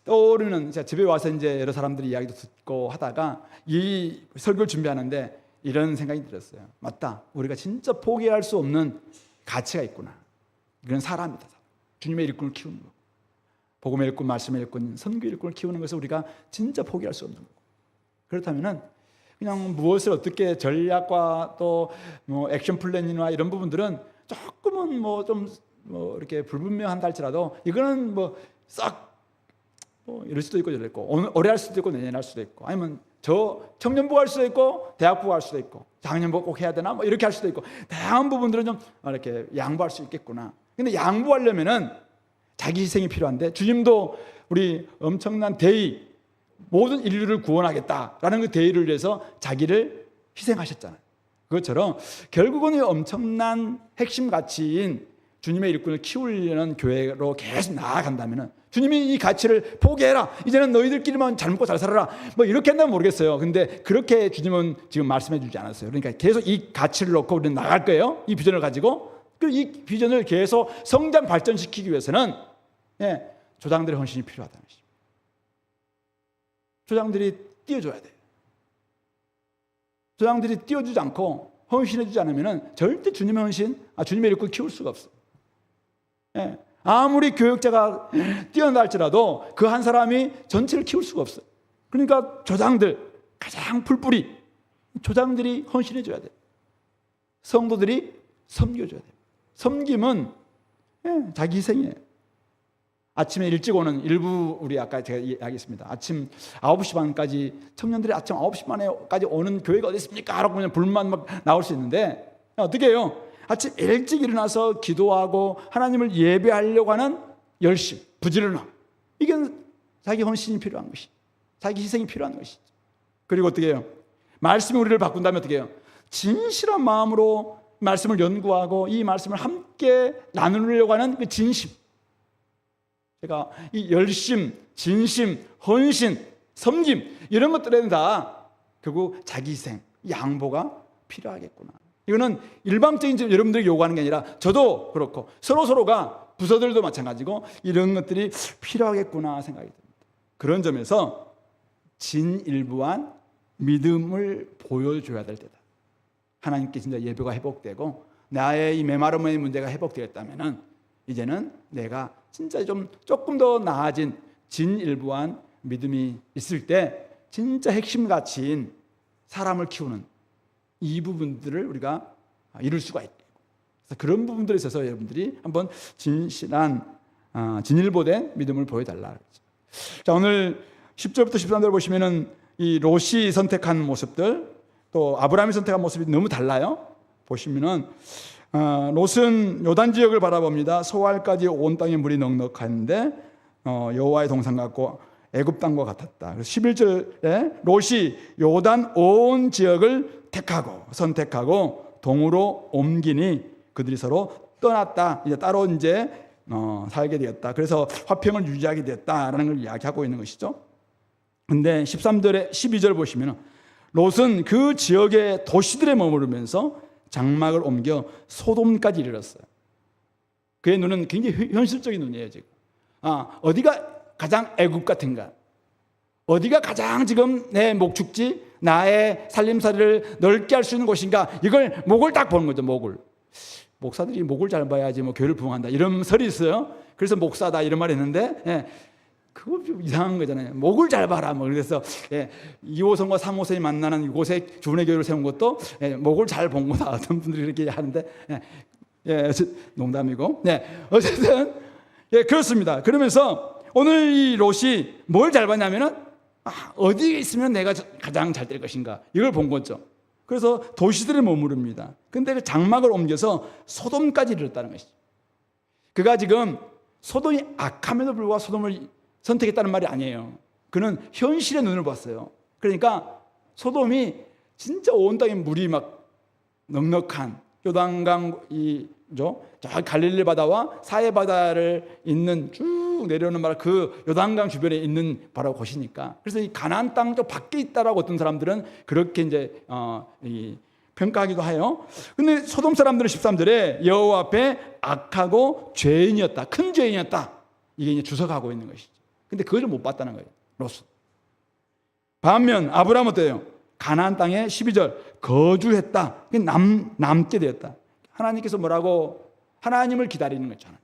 떠오르는, 제가 집에 와서 이제 여러 사람들이 이야기도 듣고 하다가 이 설교를 준비하는데 이런 생각이 들었어요. 맞다, 우리가 진짜 포기할 수 없는 가치가 있구나. 이건 사람이다. 주님의 일꾼을 키우는 거, 복음의 일꾼, 말씀의 일꾼, 선교 일꾼을 키우는 것을 우리가 진짜 포기할 수 없는 거고, 그렇다면은 그냥 무엇을 어떻게 전략과 또 액션 플랜이나 이런 부분들은 조금은 이렇게 불분명한다 할지라도 이거는 싹 이럴 수도 있고 저럴 있고, 올해 할 수도 있고 내년에 할 수도 있고, 아니면 청년부가 할 수도 있고 대학부가 할 수도 있고, 작년부 꼭 해야 되나 이렇게 할 수도 있고, 다양한 부분들은 좀 이렇게 양보할 수 있겠구나. 근데 양보하려면은 자기 희생이 필요한데, 주님도 우리 엄청난 대의, 모든 인류를 구원하겠다라는 그 대의를 위해서 자기를 희생하셨잖아요. 그것처럼 결국은 이 엄청난 핵심 가치인 주님의 일꾼을 키우려는 교회로 계속 나아간다면, 주님이 이 가치를 포기해라, 이제는 너희들끼리만 잘 먹고 잘 살아라, 이렇게 한다면 모르겠어요. 근데 그렇게 주님은 지금 말씀해 주지 않았어요. 그러니까 계속 이 가치를 놓고 우리는 나갈 거예요. 이 비전을 가지고. 이 비전을 계속 성장 발전시키기 위해서는 조장들의 헌신이 필요하다는 것입니다. 조장들이 띄워줘야 돼요. 조장들이 띄워주지 않고 헌신해주지 않으면 절대 주님의 헌신, 주님의 일꾼을 키울 수가 없어요. 아무리 교육자가 뛰어난다 할지라도 그 한 사람이 전체를 키울 수가 없어요. 그러니까 조장들, 가장 풀뿌리 조장들이 헌신해줘야 돼요. 성도들이 섬겨줘야 돼요. 섬김은 자기 희생이에요. 아침에 일찍 오는 일부, 우리 아까 제가 이야기했습니다. 아침 9시 반까지, 청년들이 아침 9시 반에까지 오는 교회가 어디 있습니까? 라고 그냥 불만 나올 수 있는데, 어떻게 해요? 아침 일찍 일어나서 기도하고 하나님을 예배하려고 하는 열심, 부지런함, 이게 자기 헌신이 필요한 것이, 자기 희생이 필요한 것이죠. 그리고 어떻게 해요? 말씀이 우리를 바꾼다면 어떻게 해요? 진실한 마음으로 말씀을 연구하고 이 말씀을 함께 나누려고 하는 그 진심. 제가 이 열심, 진심, 헌신, 섬김 이런 것들에는 다 결국 자기 희생, 양보가 필요하겠구나. 이거는 일방적인 여러분들이 요구하는 게 아니라 저도 그렇고 서로가 부서들도 마찬가지고 이런 것들이 필요하겠구나 생각이 듭니다. 그런 점에서 진일부한 믿음을 보여줘야 될 때다. 하나님께 진짜 예배가 회복되고 나의 이 메마름의 문제가 회복되었다면 이제는 내가 진짜 조금 더 나아진 진일부한 믿음이 있을 때 진짜 핵심 가치인 사람을 키우는 이 부분들을 우리가 이룰 수가 있고, 그래서 그런 부분들에 있어서 여러분들이 한번 진실한 진일보된 믿음을 보여달라. 자, 오늘 10절부터 13절 보시면은 이 롯이 선택한 모습들 또 아브라함이 선택한 모습이 너무 달라요. 보시면은 롯은 요단 지역을 바라봅니다. 소알까지 온 땅에 물이 넉넉한데 여호와의 동산 같고 애굽 땅과 같았다. 그래서 11절에 롯이 요단 온 지역을 선택하고 동으로 옮기니 그들이 서로 떠났다. 이제 따로 이제 살게 되었다. 그래서 화평을 유지하게 되었다라는 걸 이야기하고 있는 것이죠. 근데 13절에 12절 보시면 롯은 그 지역의 도시들에 머무르면서 장막을 옮겨 소돔까지 이르렀어요. 그의 눈은 굉장히 현실적인 눈이에요. 지금 어디가 가장 애국 같은가? 어디가 가장 지금 내 목축지, 나의 살림살이를 넓게 할 수 있는 곳인가? 이걸 목을 딱 보는 거죠. 목사들이 목을 잘 봐야지 교회를 부흥한다 이런 설이 있어요. 그래서 목사다 이런 말이 있는데 그거 좀 이상한 거잖아요. 목을 잘 봐라. 그래서 2호선과 3호선이 만나는 이곳에 주은의 교회를 세운 것도 목을 잘 본 거다. 어떤 분들이 그렇게 하는데 농담이고. 어쨌든 그렇습니다. 그러면서 오늘 이 롯이 뭘 잘 봤냐면은 어디에 있으면 내가 가장 잘 될 것인가 이걸 본 거죠. 그래서 도시들에 머무릅니다. 근데 그 장막을 옮겨서 소돔까지 이르렀다는 것이죠. 그가 지금 소돔이 악함에도 불구하고 소돔을 선택했다는 말이 아니에요. 그는 현실의 눈을 봤어요. 그러니까 소돔이 진짜 온 땅에 물이 막 넉넉한 요단강 저 갈릴리 바다와 사해 바다를 잇는 쭉 내려오는 바로 그 요단강 주변에 있는 바로 곳이니까. 그래서 이 가나안 땅 저 밖에 있다라고 어떤 사람들은 그렇게 이제 평가하기도 해요. 근데 소돔 사람들은 13절에 여호와 앞에 악하고 죄인이었다, 큰 죄인이었다. 이게 이제 주석하고 있는 것이죠. 근데 그걸 못 봤다는 거예요. 롯은. 반면 아브라함은 어때요? 가나안 땅에 12절 거주했다. 남게 되었다. 하나님께서 뭐라고 하나님을 기다리는 거잖아요.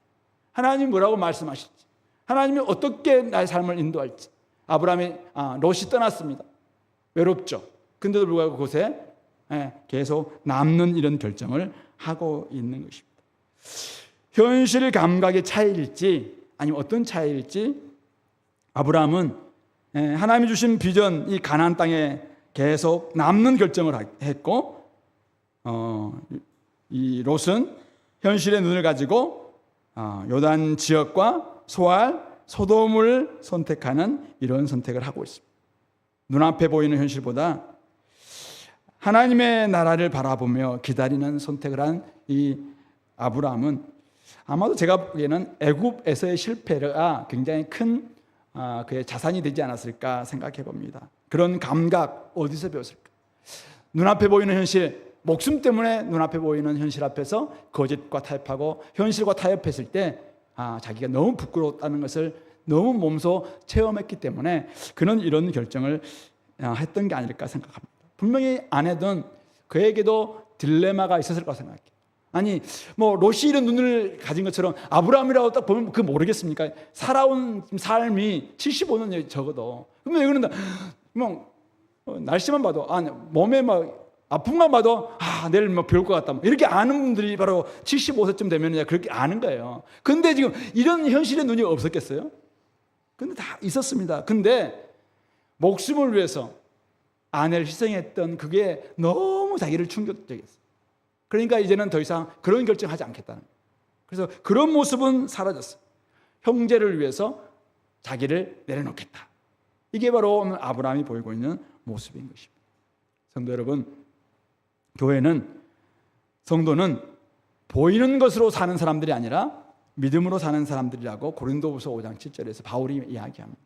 하나님이 뭐라고 말씀하실지, 하나님이 어떻게 나의 삶을 인도할지. 롯이 떠났습니다. 외롭죠. 근데도 불구하고 그곳에 계속 남는 이런 결정을 하고 있는 것입니다. 현실 감각의 차이일지 아니면 어떤 차이일지 아브라함은 하나님이 주신 비전 이 가나안 땅에 계속 남는 결정을 했고 이 롯은 현실의 눈을 가지고 요단 지역과 소돔을 선택하는 이런 선택을 하고 있습니다. 눈앞에 보이는 현실보다 하나님의 나라를 바라보며 기다리는 선택을 한 이 아브라함은 아마도 제가 보기에는 애굽에서의 실패가 굉장히 큰 그의 자산이 되지 않았을까 생각해 봅니다. 그런 감각 어디서 배웠을까? 눈앞에 보이는 현실, 목숨 때문에 눈앞에 보이는 현실 앞에서 거짓과 타협하고 현실과 타협했을 때 자기가 너무 부끄러웠다는 것을 너무 몸소 체험했기 때문에 그는 이런 결정을 했던 게 아닐까 생각합니다. 분명히 아내든 그에게도 딜레마가 있었을 거라 생각해요. 아니 롯이 이런 눈을 가진 것처럼 아브라함이라고 딱 보면 그 모르겠습니까? 살아온 삶이 75년 적어도. 그러면 이거는 날씨만 봐도 몸에 아픔만 봐도 내일 배울 것 같다 이렇게 아는 분들이 바로 75세쯤 되면 그렇게 아는 거예요. 근데 지금 이런 현실의 눈이 없었겠어요? 근데 다 있었습니다. 근데 목숨을 위해서 아내를 희생했던 그게 너무 자기를 충격적이었어요. 그러니까 이제는 더 이상 그런 결정하지 않겠다는 거예요. 그래서 그런 모습은 사라졌어요. 형제를 위해서 자기를 내려놓겠다. 이게 바로 오늘 아브라함이 보이고 있는 모습인 것입니다. 성도 여러분, 성도는 보이는 것으로 사는 사람들이 아니라 믿음으로 사는 사람들이라고 고린도후서 5장 7절에서 바울이 이야기합니다.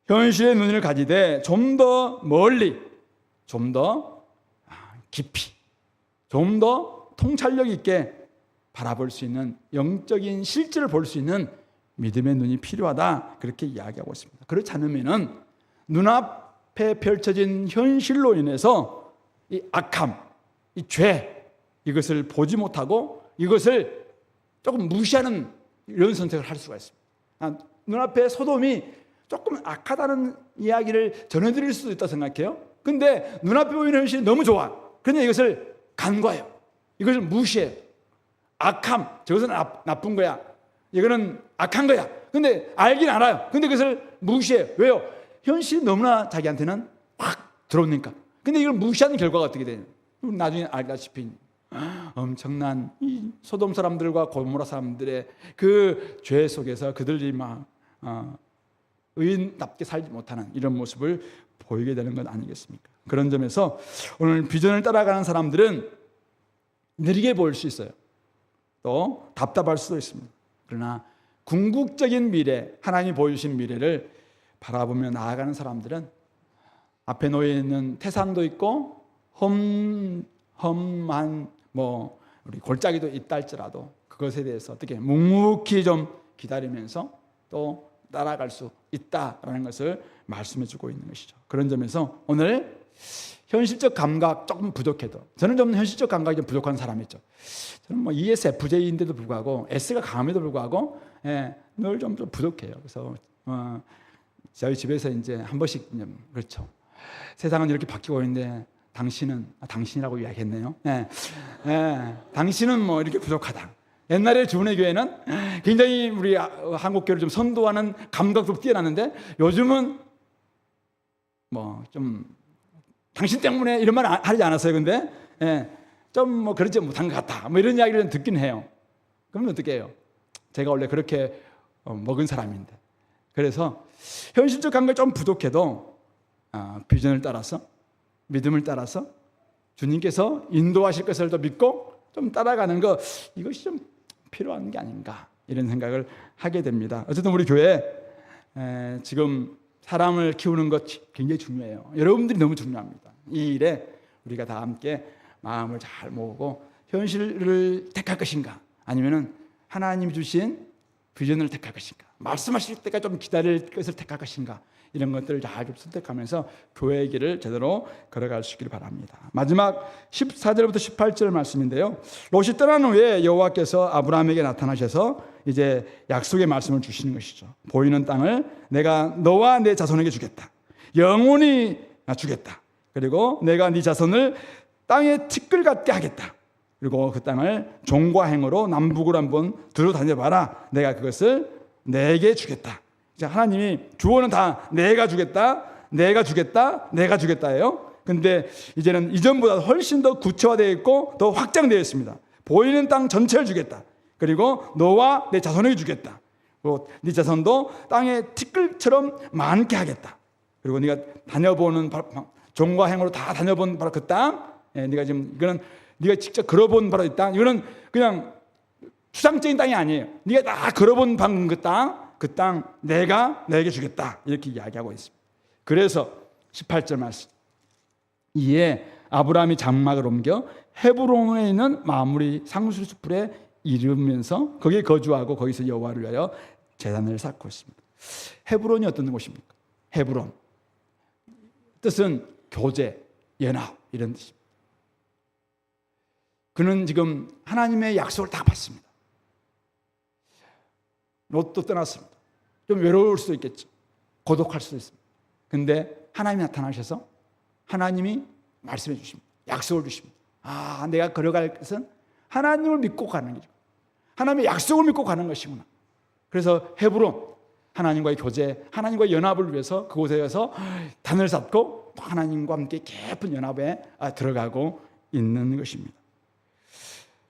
현실의 눈을 가지되 좀 더 멀리, 좀 더 깊이, 좀 더 통찰력 있게 바라볼 수 있는 영적인 실질을 볼 수 있는 믿음의 눈이 필요하다, 그렇게 이야기하고 있습니다. 그렇지 않으면 눈앞에 펼쳐진 현실로 인해서 이 악함, 이 죄, 이것을 보지 못하고 이것을 조금 무시하는 이런 선택을 할 수가 있습니다. 눈앞에 소돔이 조금 악하다는 이야기를 전해드릴 수도 있다고 생각해요. 근데 눈앞에 보이는 현실이 너무 좋아. 그런데 이것을 간과해요. 이것을 무시해요. 악함, 저것은 나쁜 거야. 이거는 악한 거야. 근데 알긴 알아요. 근데 그것을 무시해요. 왜요? 현실이 너무나 자기한테는 확 들어오니까. 근데 이걸 무시하는 결과가 어떻게 되냐? 나중에 알다시피 엄청난 이 소돔 사람들과 고모라 사람들의 그 죄 속에서 그들이 막 의인답게 살지 못하는 이런 모습을 보이게 되는 것 아니겠습니까? 그런 점에서 오늘 비전을 따라가는 사람들은 느리게 보일 수 있어요. 또 답답할 수도 있습니다. 그러나 궁극적인 미래, 하나님이 보여주신 미래를 바라보며 나아가는 사람들은 앞에 놓여 있는 태산도 있고 험한 우리 골짜기도 있다 할지라도 그것에 대해서 어떻게 묵묵히 좀 기다리면서 또 따라갈 수 있다라는 것을 말씀해 주고 있는 것이죠. 그런 점에서 오늘 현실적 감각 조금 부족해도, 저는 좀 현실적 감각이 좀 부족한 사람이죠. 저는 ESFJ인데도 불구하고, S가 강함에도 불구하고 늘 좀 부족해요. 그래서 저희 집에서 이제 한 번씩 그렇죠. 세상은 이렇게 바뀌고 있는데 당신이라고 이야기했네요. 당신은 이렇게 부족하다. 옛날에 주은혜 교회는 굉장히 우리 한국 교회를 좀 선도하는 감각도 뛰어났는데 요즘은 좀 당신 때문에 이런 말 하지 않았어요. 근데 좀 그러지 못한 것 같다. 이런 이야기를 듣긴 해요. 그러면 어떻게 해요? 제가 원래 그렇게 먹은 사람인데. 그래서 현실적 감각이 좀 부족해도 비전을 따라서, 믿음을 따라서 주님께서 인도하실 것을 더 믿고 좀 따라가는 것, 이것이 좀 필요한 게 아닌가, 이런 생각을 하게 됩니다. 어쨌든 우리 교회 지금 사람을 키우는 것 굉장히 중요해요. 여러분들이 너무 중요합니다. 이 일에 우리가 다 함께 마음을 잘 모으고 현실을 택할 것인가, 아니면은 하나님이 주신 비전을 택할 것인가, 말씀하실 때까지 좀 기다릴 것을 택할 것인가, 이런 것들을 잘 좀 선택하면서 교회의 길을 제대로 걸어갈 수 있기를 바랍니다. 마지막 14절부터 18절 말씀인데요. 롯이 떠난 후에 여호와께서 아브라함에게 나타나셔서 이제 약속의 말씀을 주시는 것이죠. 보이는 땅을 내가 너와 내 자손에게 주겠다. 영원히 주겠다. 그리고 내가 네 자손을 땅의 티끌 같게 하겠다. 그리고 그 땅을 종과 행으로 남북으로 한번 들어다녀봐라. 내가 그것을 내게 주겠다. 하나님이 주어는 다 내가 주겠다, 내가 주겠다, 내가 주겠다예요. 근데 이제는 이전보다 훨씬 더 구체화되어 있고 더 확장되어 있습니다. 보이는 땅 전체를 주겠다. 그리고 너와 내 자손에게 주겠다. 그리고 네 자손도 땅의 티끌처럼 많게 하겠다. 그리고 네가 다녀보는 종과 행으로 다 다녀본 바로 그 땅, 네가 지금 이거는 네가 직접 걸어본 바로 이 땅, 이거는 그냥 추상적인 땅이 아니에요. 네가 다 걸어본 방금 그 땅 내가 너에게 주겠다, 이렇게 이야기하고 있습니다. 그래서 18절 말씀, 이에 아브라함이 장막을 옮겨 헤브론에 있는 마므리 상수숲에 이르면서 거기에 거주하고 거기서 여호와를 위하여 제단을 쌓고 있습니다. 헤브론이 어떤 곳입니까? 헤브론 뜻은 교제, 연합, 이런 뜻입니다. 그는 지금 하나님의 약속을 다 받습니다. 롯도 떠났습니다. 좀 외로울 수도 있겠죠. 고독할 수도 있습니다. 근데 하나님이 나타나셔서 하나님이 말씀해 주십니다. 약속을 주십니다. 내가 걸어갈 것은 하나님을 믿고 가는 거죠. 하나님의 약속을 믿고 가는 것이구나. 그래서 헤브론, 하나님과의 교제, 하나님과의 연합을 위해서 그곳에 가서 단을 쌓고 하나님과 함께 깊은 연합에 들어가고 있는 것입니다.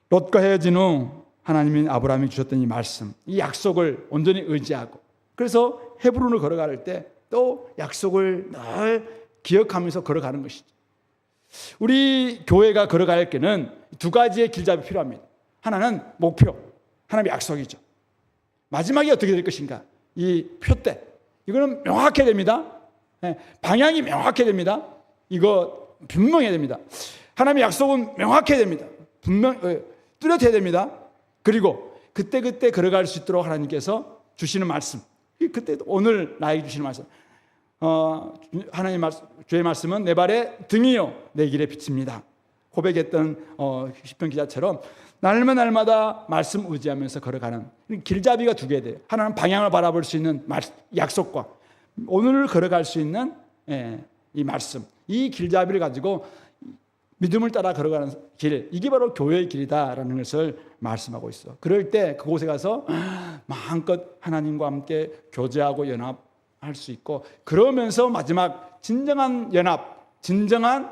롯과 헤어진 후 하나님이 아브라함이 주셨던 이 말씀, 이 약속을 온전히 의지하고, 그래서 헤브론을 걸어갈 때 또 약속을 늘 기억하면서 걸어가는 것이죠. 우리 교회가 걸어갈 길은 두 가지의 길잡이 필요합니다. 하나는 목표, 하나는 약속이죠. 마지막이 어떻게 될 것인가? 이 표대, 이거는 명확해야 됩니다. 방향이 명확해야 됩니다. 이거 분명해야 됩니다. 하나님의 약속은 명확해야 됩니다. 뚜렷해야 됩니다. 그리고 그때 걸어갈 수 있도록 하나님께서 주시는 말씀, 그때 오늘 나에게 주시는 말씀, 하나님 말씀, 주의 말씀은 내 발의 등이요 내 길의 빛입니다. 고백했던 시편 기자처럼 날마다 말씀 의지하면서 걸어가는 길잡이가 두 개 돼요. 하나는 방향을 바라볼 수 있는 약속과 오늘 걸어갈 수 있는 이 말씀, 이 길잡이를 가지고 믿음을 따라 걸어가는 길, 이게 바로 교회의 길이다라는 것을 말씀하고 있어. 그럴 때 그곳에 가서 마음껏 하나님과 함께 교제하고 연합할 수 있고, 그러면서 마지막 진정한 연합, 진정한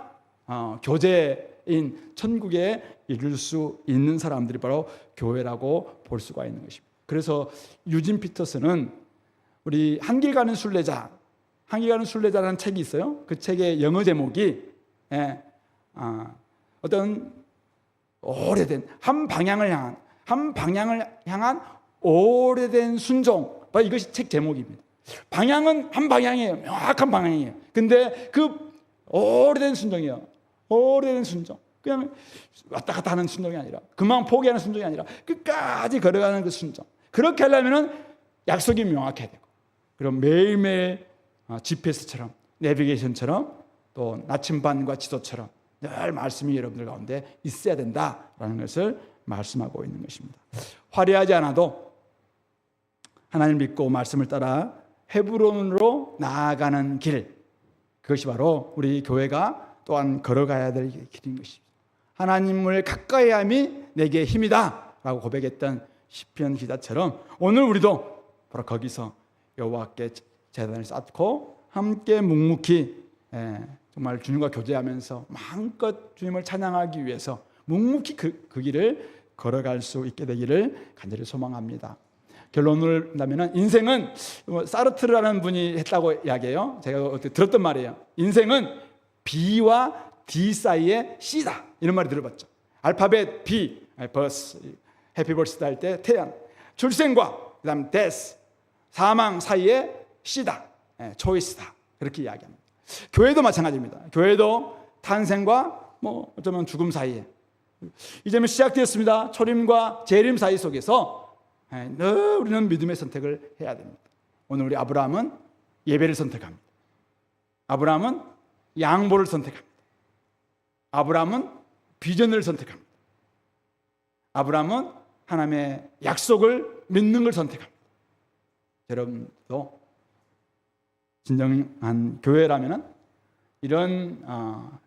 교제인 천국에 이룰 수 있는 사람들이 바로 교회라고 볼 수가 있는 것입니다. 그래서 유진 피터슨은 우리 한길 가는 순례자라는 책이 있어요. 그 책의 영어 제목이 어떤 오래된 한 방향을 향한 오래된 순종, 바로 이것이 책 제목입니다. 방향은 한 방향이에요. 명확한 방향이에요. 근데 그 오래된 순종이에요. 오래된 순종, 그냥 왔다 갔다 하는 순종이 아니라, 그만 포기하는 순종이 아니라 끝까지 걸어가는 그 순종. 그렇게 하려면 약속이 명확해야 되고, 그럼 매일매일 GPS처럼, 내비게이션처럼, 또 나침반과 지도처럼 늘 말씀이 여러분들 가운데 있어야 된다라는 것을 말씀하고 있는 것입니다. 화려하지 않아도 하나님 믿고 말씀을 따라 헤브론으로 나아가는 길, 그것이 바로 우리 교회가 또한 걸어가야 될 길인 것입니다. 하나님을 가까이 함이 내게 힘이다 라고 고백했던 시편 기자처럼 오늘 우리도 바로 거기서 여호와께 제단을 쌓고 함께 묵묵히 정말 주님과 교제하면서 마음껏 주님을 찬양하기 위해서 묵묵히 그 길을 걸어갈 수 있게 되기를 간절히 소망합니다. 결론을 내면 인생은, 사르트르라는 분이 했다고 이야기해요. 제가 어떻게 들었던 말이에요. 인생은 B와 D 사이의 C다, 이런 말을 들어봤죠. 알파벳 B, 버스, 해피 버스데 할 때 태양, 출생과 그다음 데스, 사망 사이의 C다, 초이스다, 그렇게 이야기합니다. 교회도 마찬가지입니다. 교회도 탄생과 어쩌면 죽음 사이에, 이제는 시작되었습니다. 초림과 재림 사이 속에서 늘 우리는 믿음의 선택을 해야 됩니다. 오늘 우리 아브라함은 예배를 선택합니다. 아브라함은 양보를 선택합니다. 아브라함은 비전을 선택합니다. 아브라함은 하나님의 약속을 믿는 걸 선택합니다. 여러분도 진정한 교회라면 이런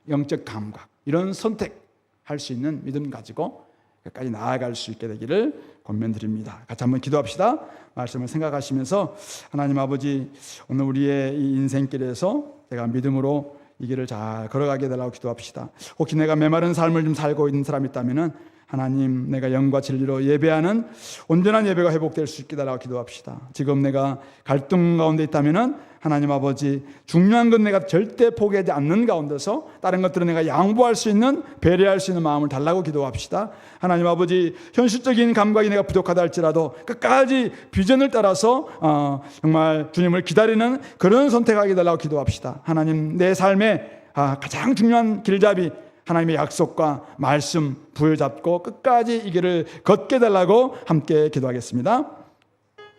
영적 감각, 이런 선택할 수 있는 믿음 가지고 끝까지 나아갈 수 있게 되기를 권면드립니다. 같이 한번 기도합시다. 말씀을 생각하시면서 하나님 아버지, 오늘 우리의 이 인생길에서 내가 믿음으로 이 길을 잘 걸어가게 해달라고 기도합시다. 혹시 내가 메마른 삶을 좀 살고 있는 사람이 있다면 하나님, 내가 영과 진리로 예배하는 온전한 예배가 회복될 수 있게 해달라고 기도합시다. 지금 내가 갈등 가운데 있다면 하나님 아버지, 중요한 건 내가 절대 포기하지 않는 가운데서 다른 것들은 내가 양보할 수 있는, 배려할 수 있는 마음을 달라고 기도합시다. 하나님 아버지, 현실적인 감각이 내가 부족하다 할지라도 끝까지 비전을 따라서 정말 주님을 기다리는 그런 선택하게 해달라고 기도합시다. 하나님, 내 삶의 가장 중요한 길잡이, 하나님의 약속과 말씀 부여잡고 끝까지 이 길을 걷게 해달라고 함께 기도하겠습니다.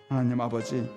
하나님 아버지,